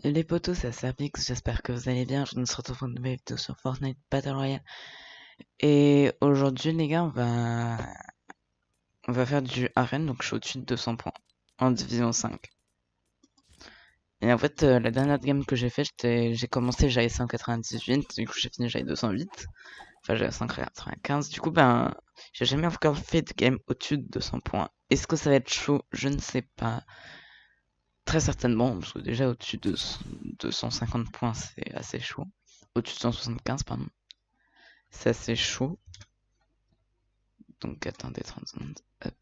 Les potos, c'est Servix, j'espère que vous allez bien. Je nous retrouve pour une nouvelle vidéo sur Fortnite Battle Royale. Et aujourd'hui, les gars, on va faire du arène, donc je suis au-dessus de 200 points en division 5. Et en fait, la dernière game que j'ai fait, j'ai commencé, j'avais 198, du coup j'ai fini, j'avais 208. Enfin, j'avais 195. Du coup, j'ai jamais encore fait de game au-dessus de 200 points. Est-ce que ça va être chaud? Je ne sais pas. Très certainement, parce que déjà au-dessus de 250 points, c'est assez chaud. Au-dessus de 175, pardon. C'est assez chaud. Donc attendez 30 secondes. Hop.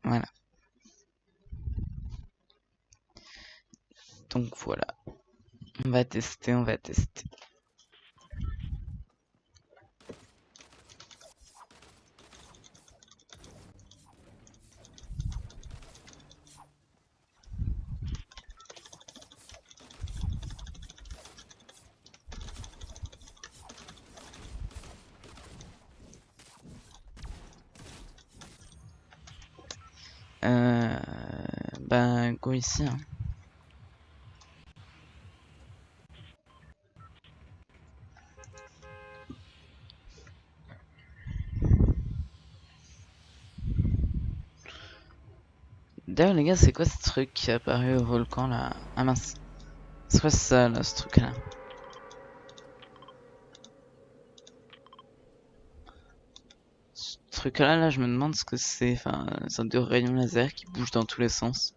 Voilà. Donc voilà. On va tester, on va tester. Go ici. Hein. D'ailleurs, les gars, c'est quoi ce truc qui est apparu au volcan là? Ah mince. C'est quoi ça là, ce truc là? Ce truc là, je me demande ce que c'est. Enfin, une sorte de rayon laser qui bouge dans tous les sens.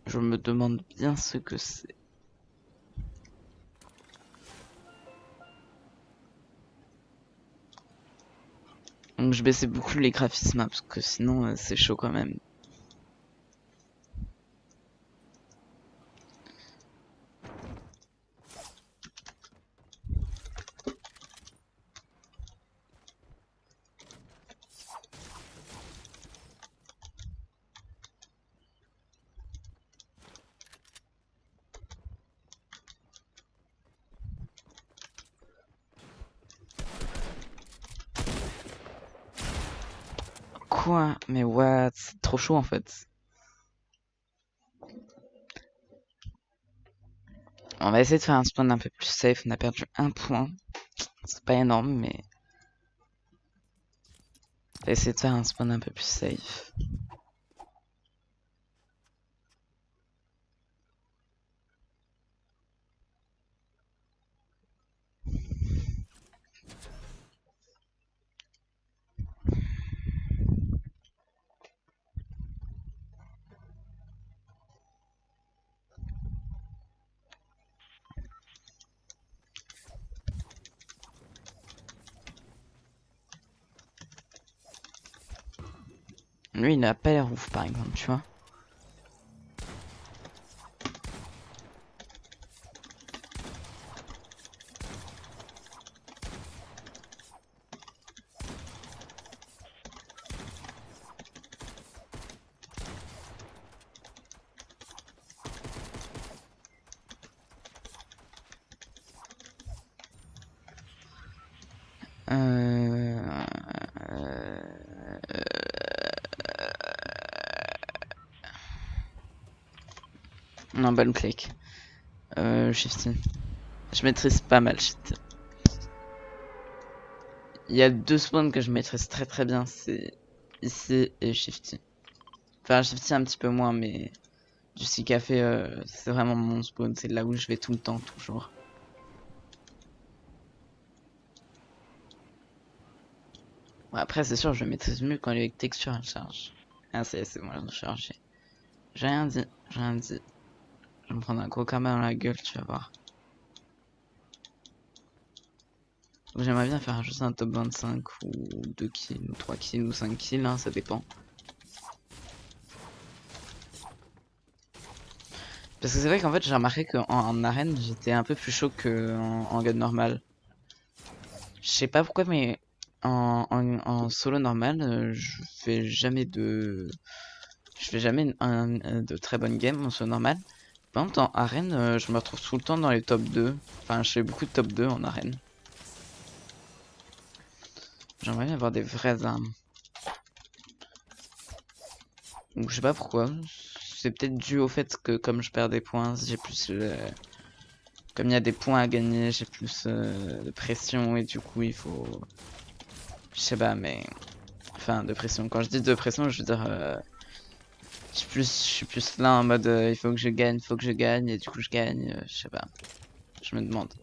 Je me demande bien ce que c'est. Donc je baissais beaucoup les graphismes parce que sinon c'est chaud quand même. Quoi? Mais what? C'est trop chaud en fait. On va essayer de faire un spawn un peu plus safe. On a perdu un point. C'est pas énorme, mais on va essayer de faire un spawn un peu plus safe. Lui, il a pas l'air ouf, par exemple, tu vois. Non, bonne click. Shifty. Je maîtrise pas mal Shifty. Il y a deux spawns que je maîtrise très très bien, c'est ici et Shifty. Enfin, Shifty un petit peu moins, mais du Sea Café, c'est vraiment mon spawn, c'est là où je vais tout le temps, toujours. Bon, après, c'est sûr, je maîtrise mieux quand les textures elles chargent. Ah, c'est bon, elles ont chargé. J'ai rien dit, j'ai rien dit. Je vais me prendre un gros karma dans la gueule, tu vas voir. J'aimerais bien faire juste un top 25 ou 2 kills, ou 3 kills, ou 5 kills, hein, ça dépend. Parce que c'est vrai qu'en fait, j'ai remarqué qu'en arène, j'étais un peu plus chaud qu'en god normal. Je sais pas pourquoi, mais en solo normal, je fais jamais de... Je fais jamais de très bonnes games en solo normal. Par contre, en arène, je me retrouve tout le temps dans les top 2. Enfin, je fais beaucoup de top 2 en arène. J'aimerais bien avoir des vraies armes. Donc je sais pas pourquoi. C'est peut-être dû au fait que comme je perds des points, j'ai plus comme il y a des points à gagner, j'ai plus de pression et du coup il faut... Je sais pas mais... Enfin de pression. Quand je dis de pression, je veux dire... je suis plus là en mode il faut que je gagne, il faut que je gagne et du coup je gagne, je sais pas. Je me demande.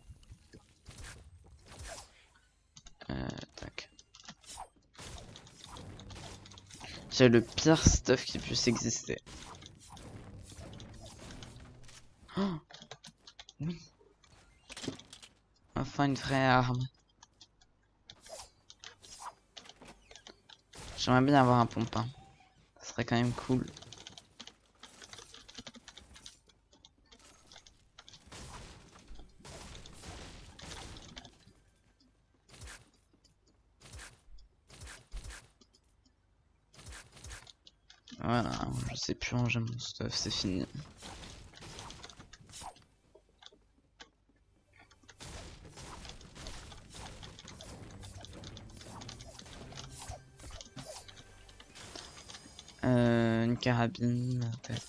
Tac. J'ai le pire stuff qui puisse exister. Oh, oui. Enfin une vraie arme. J'aimerais bien avoir un pompin. Ça serait quand même cool. Voilà, je sais plus ranger mon stuff, c'est fini. Une carabine, tac.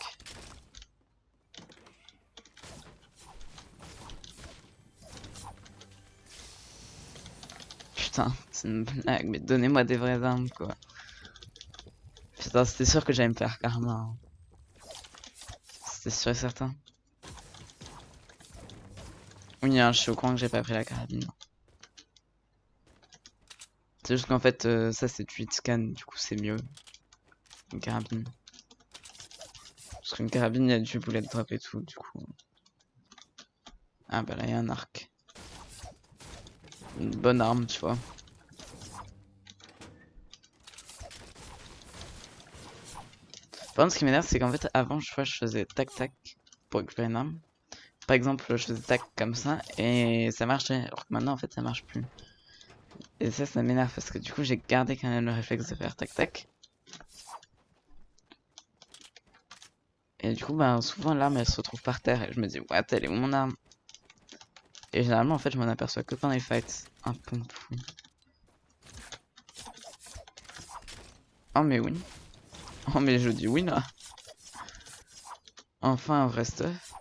Putain, c'est une blague, mais donnez-moi des vraies armes quoi. Putain, c'était sûr que j'allais me faire karma. Hein. C'était sûr et certain. Oui, hein, je suis au courant que j'ai pas pris la carabine. C'est juste qu'en fait, ça c'est du hitscan, du coup c'est mieux. Une carabine. Parce qu'une carabine, il y a du bullet drop et tout, du coup. Ah bah là, il y a un arc. Une bonne arme, tu vois. Par contre, ce qui m'énerve, c'est qu'en fait, avant, je faisais tac-tac pour récupérer une arme. Par exemple, je faisais tac comme ça et ça marchait. Alors que maintenant, en fait, ça marche plus. Et ça m'énerve parce que du coup, j'ai gardé quand même le réflexe de faire tac-tac. Et du coup, bah, souvent, l'arme, elle se retrouve par terre. Et je me dis, what, elle est où mon arme? Et généralement, en fait, je m'en aperçois que pendant les fights. Un peu fou. Oh, mais oui. Oh, mais je dis oui, là. Enfin, un vrai stuff.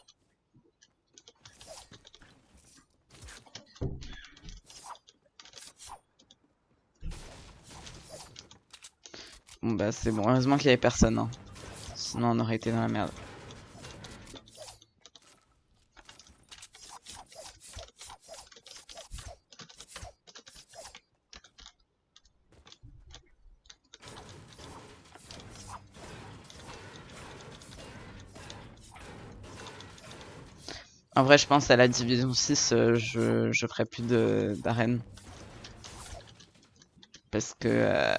Bon, bah, c'est bon. Heureusement qu'il y avait personne, hein. Sinon, on aurait été dans la merde. En vrai, je pense à la division 6, je ferai plus d'arène. Parce que,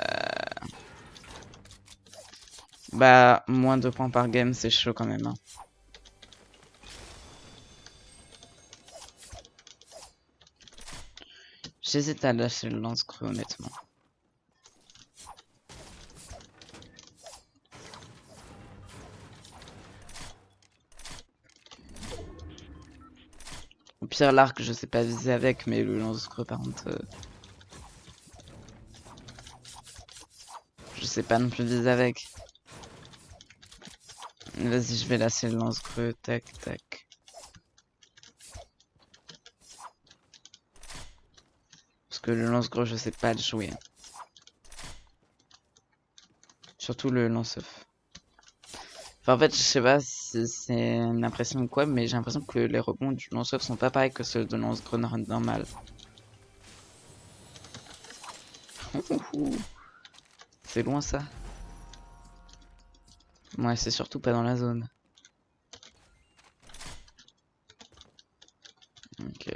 bah, moins de points par game, c'est chaud quand même. Hein. J'hésite à lâcher le lance-creux, honnêtement. Au pire, l'arc, je sais pas viser avec, mais le lance-creux, par contre, je sais pas non plus viser avec. Vas-y, je vais lâcher le lance-creux, tac, tac. Parce que le lance-creux, je sais pas le jouer. Surtout le lance-œuf. Enfin, en fait, je sais pas si c'est une impression ou quoi, mais j'ai l'impression que les rebonds du lance-œuf sont pas pareils que ceux de lance-grenade normal. C'est loin ça. Ouais, c'est surtout pas dans la zone. Donc,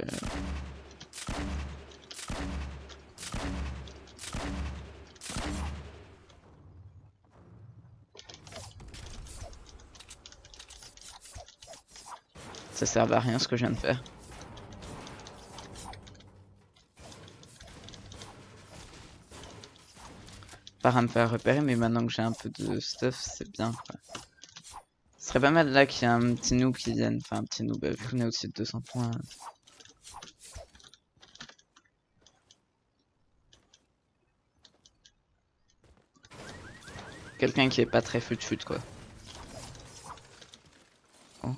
ça sert à rien ce que je viens de faire. Par à me faire repérer, mais maintenant que j'ai un peu de stuff, c'est bien quoi. Ce serait pas mal là qu'il y ait un petit noob qui vienne. Enfin, un petit noob, vu qu'on est au-dessus de 200 points. Quelqu'un qui est pas très fut-fut quoi. Oh.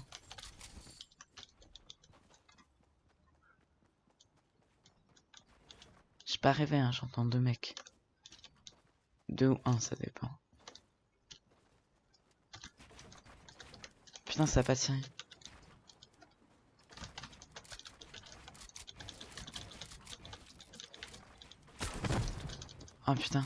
J'ai pas rêvé, hein, j'entends 2 mecs. 2 ou 1, ça dépend. Putain, ça a pas tiré. Oh putain.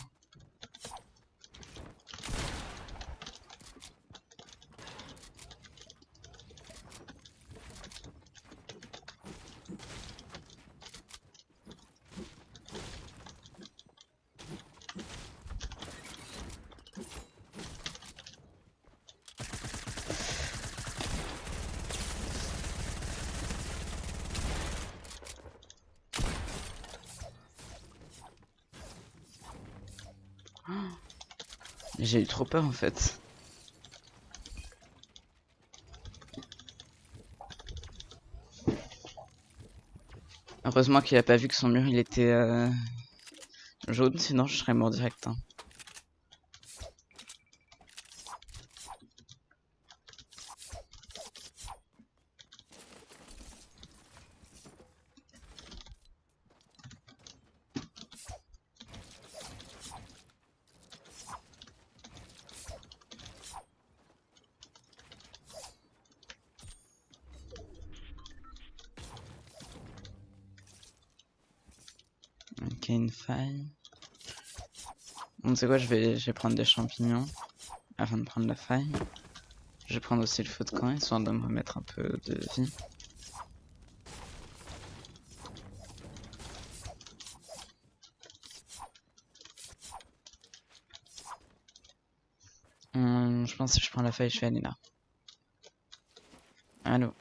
J'ai eu trop peur en fait. Heureusement qu'il a pas vu que son mur il était jaune, sinon je serais mort direct. Hein. Ok, une faille. Bon, c'est quoi, je vais prendre des champignons avant de prendre la faille. Je vais prendre aussi le feu de camp, histoire de me remettre un peu de vie. Je pense que si je prends la faille, je vais aller là. Allô.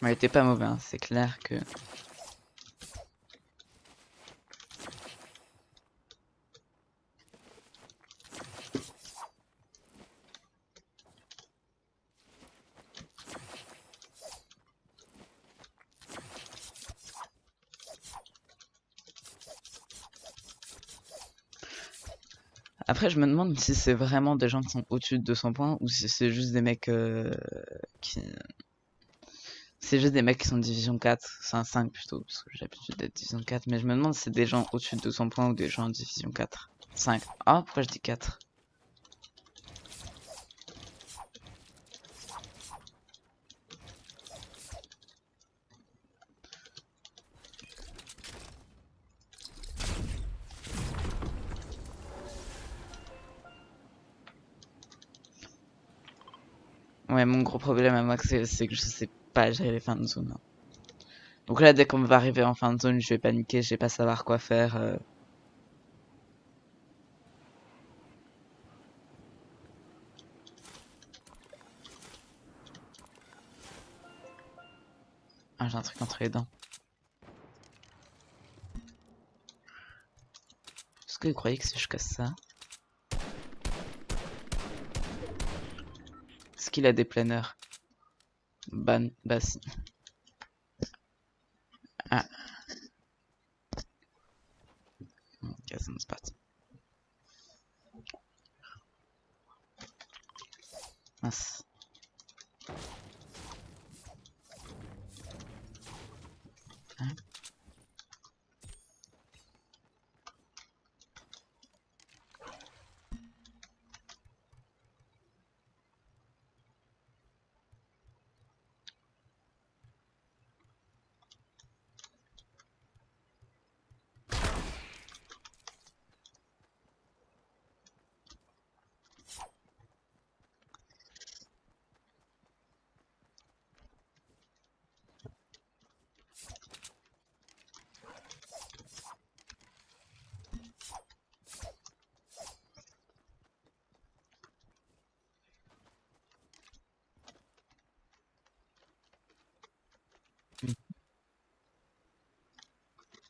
Ouais, il était pas mauvais, hein. C'est clair que... Après, je me demande si c'est vraiment des gens qui sont au-dessus de 200 points ou si c'est juste des mecs qui... C'est juste des mecs qui sont division 4, c'est un 5 plutôt, parce que j'ai l'habitude d'être division 4, mais je me demande si c'est des gens au-dessus de 200 points ou des gens en division 4. 5. Ah, pourquoi je dis 4? Ouais, mon gros problème à moi, c'est que je sais pas gérer les fins de zone. Hein. Donc là, dès qu'on va arriver en fin de zone, je vais paniquer, je vais pas savoir quoi faire. Ah, j'ai un truc entre les dents. Est-ce que vous croyez que si je casse ça... Est-ce qu'il a des planeurs? Bah si. Ah, ok, ça me spot. Mince. Hein.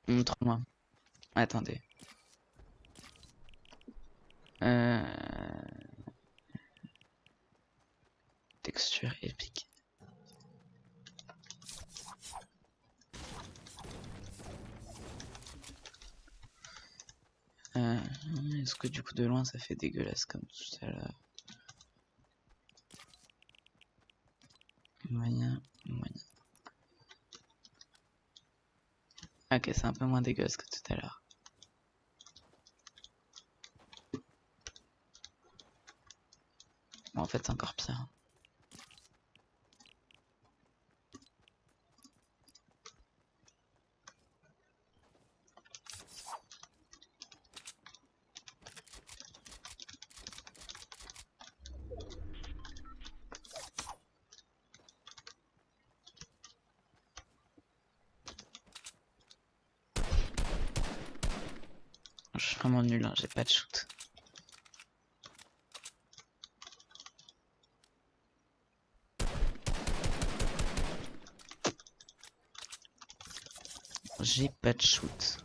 Montre-moi. Attendez. Euh... Texture épique. Est-ce que du coup de loin ça fait dégueulasse comme tout à l'heure? Moyen, moyen. Ok, c'est un peu moins dégueulasse que tout à l'heure. Bon, en fait, c'est encore pire. Je suis vraiment nul, hein, j'ai pas de shoot. J'ai pas de shoot.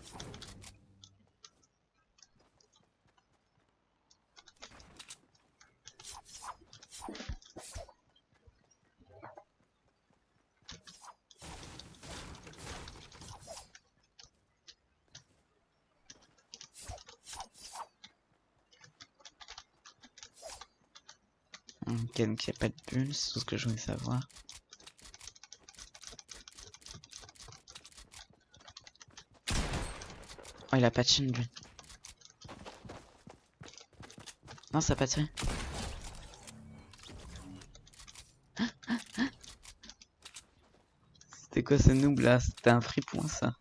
Ok, donc y a pas de bulle, c'est tout ce que je voulais savoir. Oh, il a pas de chine, lui. Non, ça a pas tiré. C'était quoi ce noob là? C'était un free point ça.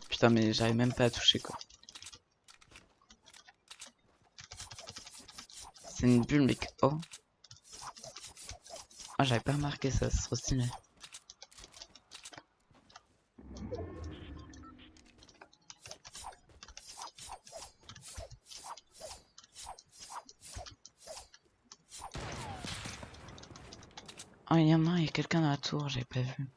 Putain, mais j'arrive même pas à toucher quoi. C'est une bulle, mec. Oh. Ah, j'avais pas remarqué ça, c'est trop stylé. Oh, il y en a un, il y a quelqu'un dans la tour, j'avais pas vu.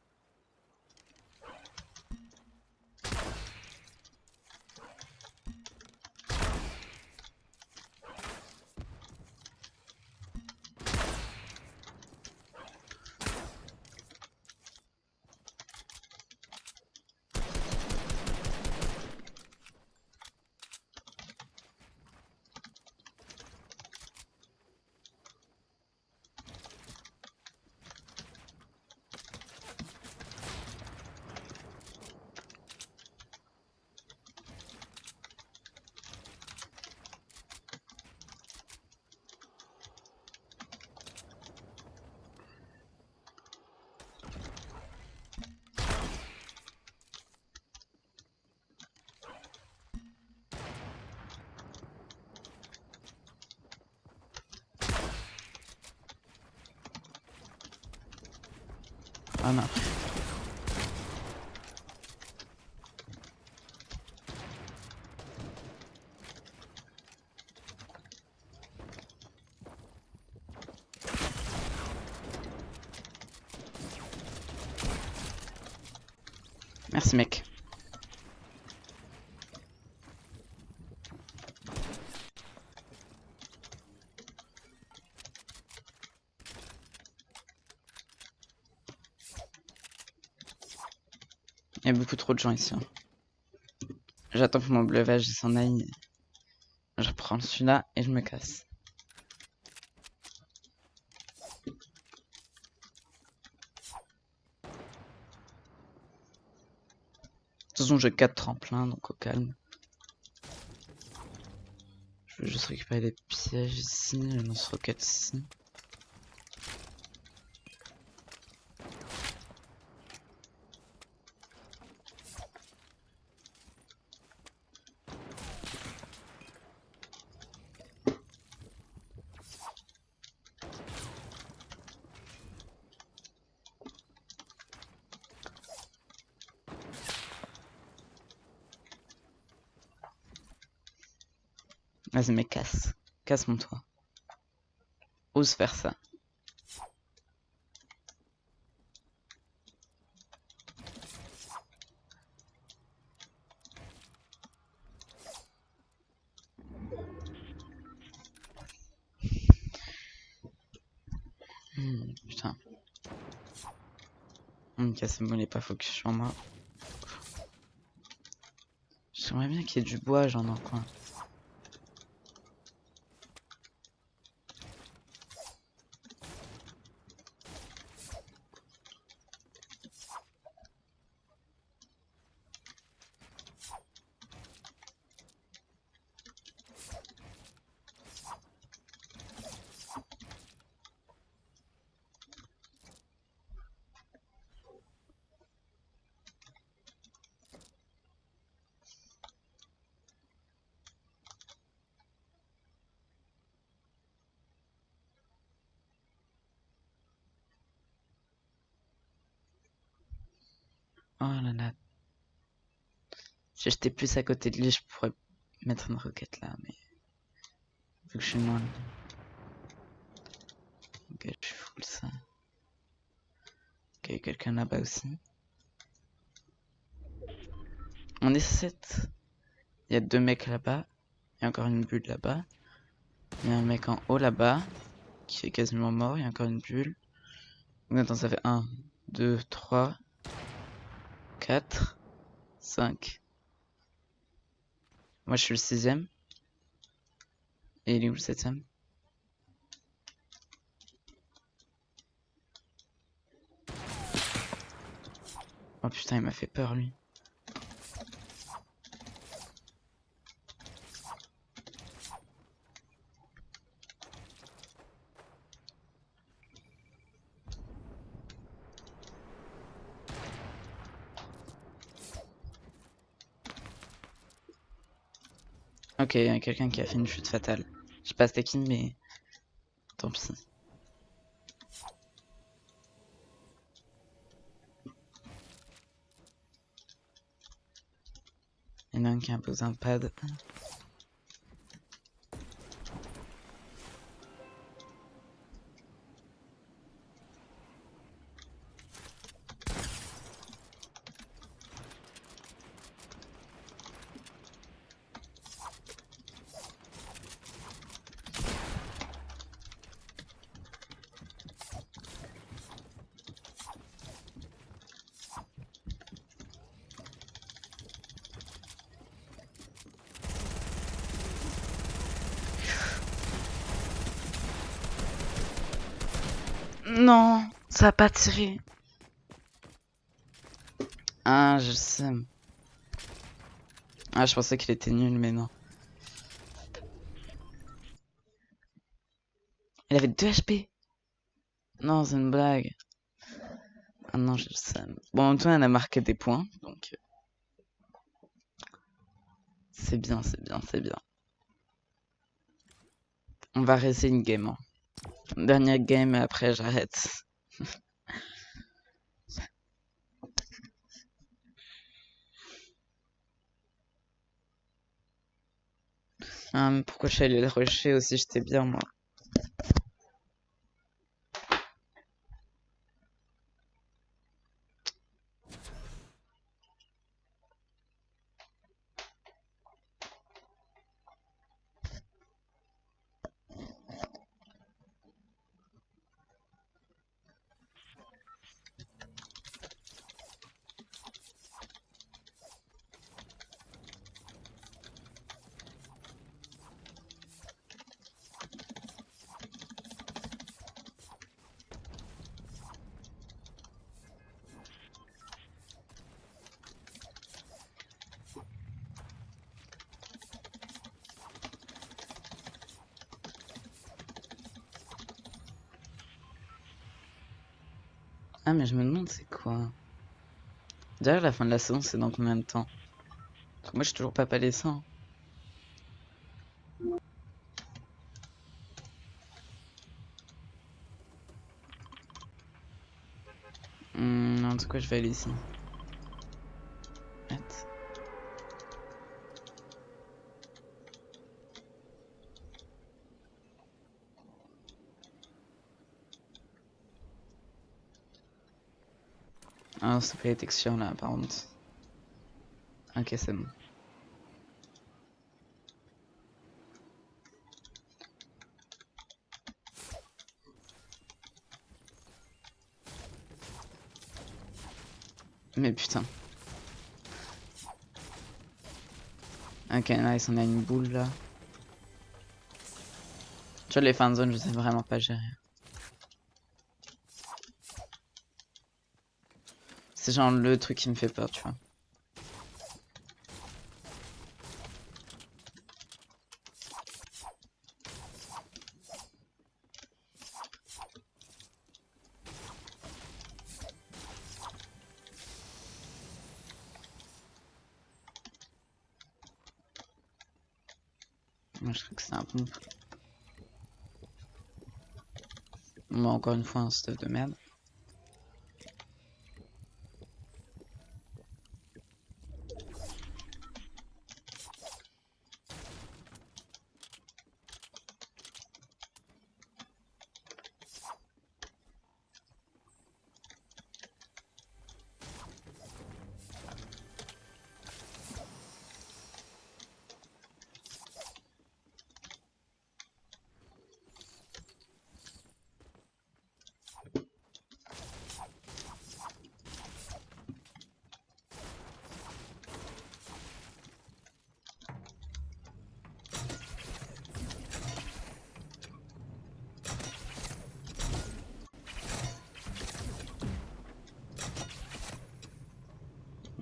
Ah non. Merci mec. Il y a beaucoup trop de gens ici. Hein. J'attends que mon bleuvage s'en aille. Je prends celui-là et je me casse. De toute façon, j'ai 4 tremplins, donc au calme. Je veux juste récupérer des pièges ici, le lance-roquette ici. Vas-y, mais casse. Casse mon toit. Ose faire ça. Putain. Ok, c'est bon, il est pas focus sur moi. J'aimerais bien qu'il y ait du bois, genre dans le coin. Oh là là. Si j'étais plus à côté de lui, je pourrais mettre une roquette là, mais vu que je suis loin. Ok, je suis full ça. Ok, il y a quelqu'un là-bas aussi. On est 7. Il y a 2 mecs là-bas. Il y a encore une bulle là-bas. Il y a un mec en haut là-bas qui est quasiment mort. Il y a encore une bulle. Donc, attends, ça fait 1, 2, 3, 4, 5. Moi je suis le 6ème. Et il est où le 7ème? Oh putain, il m'a fait peur lui. Ok, il y a quelqu'un qui a fait une chute fatale. Je sais pas c'était qui, mais tant pis. Il y en a un qui a posé un pad. Non, ça a pas tiré. Ah, je sais. Ah, je pensais qu'il était nul, mais non. Il avait 2 HP. Non, c'est une blague. Ah non, je sais. Bon, en même temps, elle a marqué des points, donc c'est bien, c'est bien, c'est bien. On va rester une game. Hein. Dernière game et après j'arrête. Mais pourquoi je suis allé le rusher aussi? J'étais bien, moi. Ah, mais je me demande c'est quoi. D'ailleurs, la fin de la saison, c'est dans combien de temps? Parce que moi, j'ai toujours pas palé ça. Hein. En tout cas, je vais aller ici. Attends. Ah, c'est pas les textures là, par contre. Ok, c'est bon. Mais putain. Ok, nice, on a une boule là. Tu vois, les fins de zone, je sais vraiment pas gérer. C'est genre le truc qui me fait peur, tu vois. Moi, je trouve que c'est un bon. Moi, encore une fois, un stuff de merde.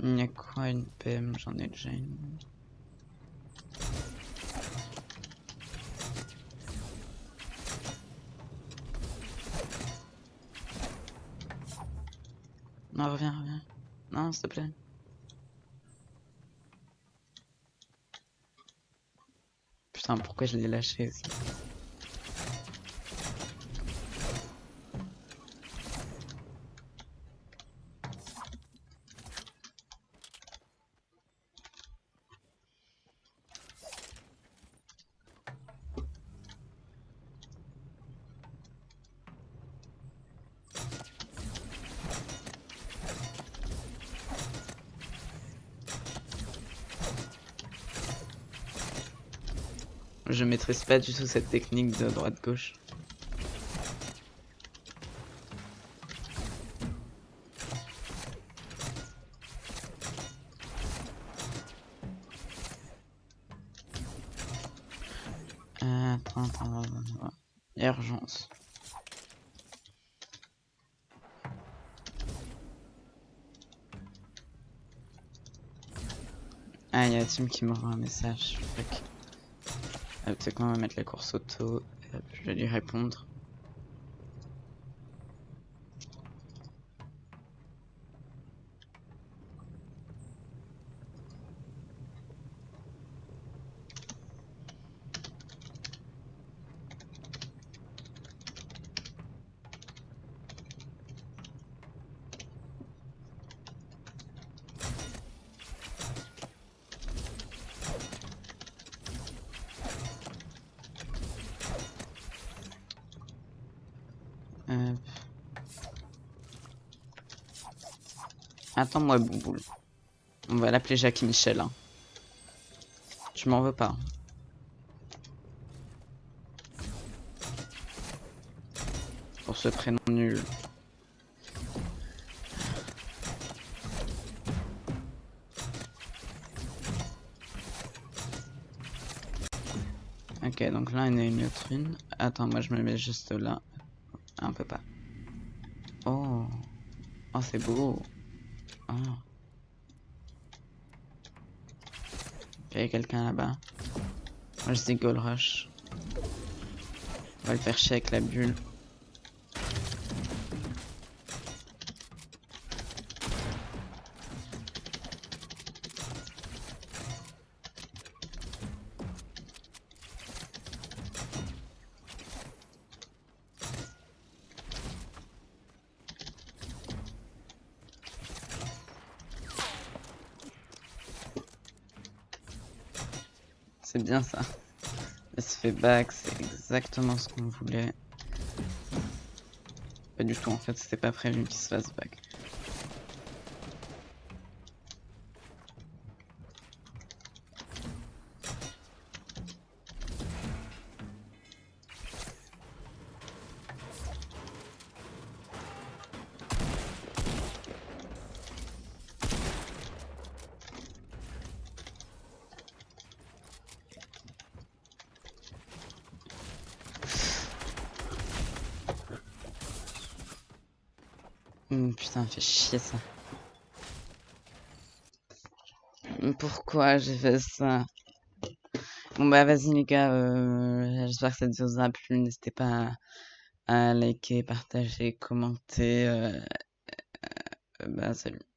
Il y a quoi une PM? J'en ai déjà une. Non, reviens, reviens. Non, s'il te plaît. Putain, pourquoi je l'ai lâché aussi? Je maîtrise pas du tout cette technique de droite-gauche. Attends. Urgence. Ah, il y a Tim qui me rend un message. Fuck. Tu sais quoi, on va mettre la course auto. Je vais lui répondre. Attends-moi, Bouboule. On va l'appeler Jackie Michel. Hein. Tu m'en veux pas. Pour ce prénom nul. Ok, donc là, il y en a une autre une. Attends, moi, je me mets juste là. Un peu pas. Oh. Oh, c'est beau. Oh. Il y a quelqu'un là-bas. Moi, je dis Gold Rush. On va le faire chier avec la bulle. C'est bien ça. Elle se fait back, c'est exactement ce qu'on voulait. Pas du tout, en fait, c'était pas prévu qu'il se fasse back. Putain, fait chier ça. Pourquoi j'ai fait ça? Bon bah vas-y les gars, j'espère que cette vidéo vous a plu. N'hésitez pas à liker, partager, commenter. Bah salut.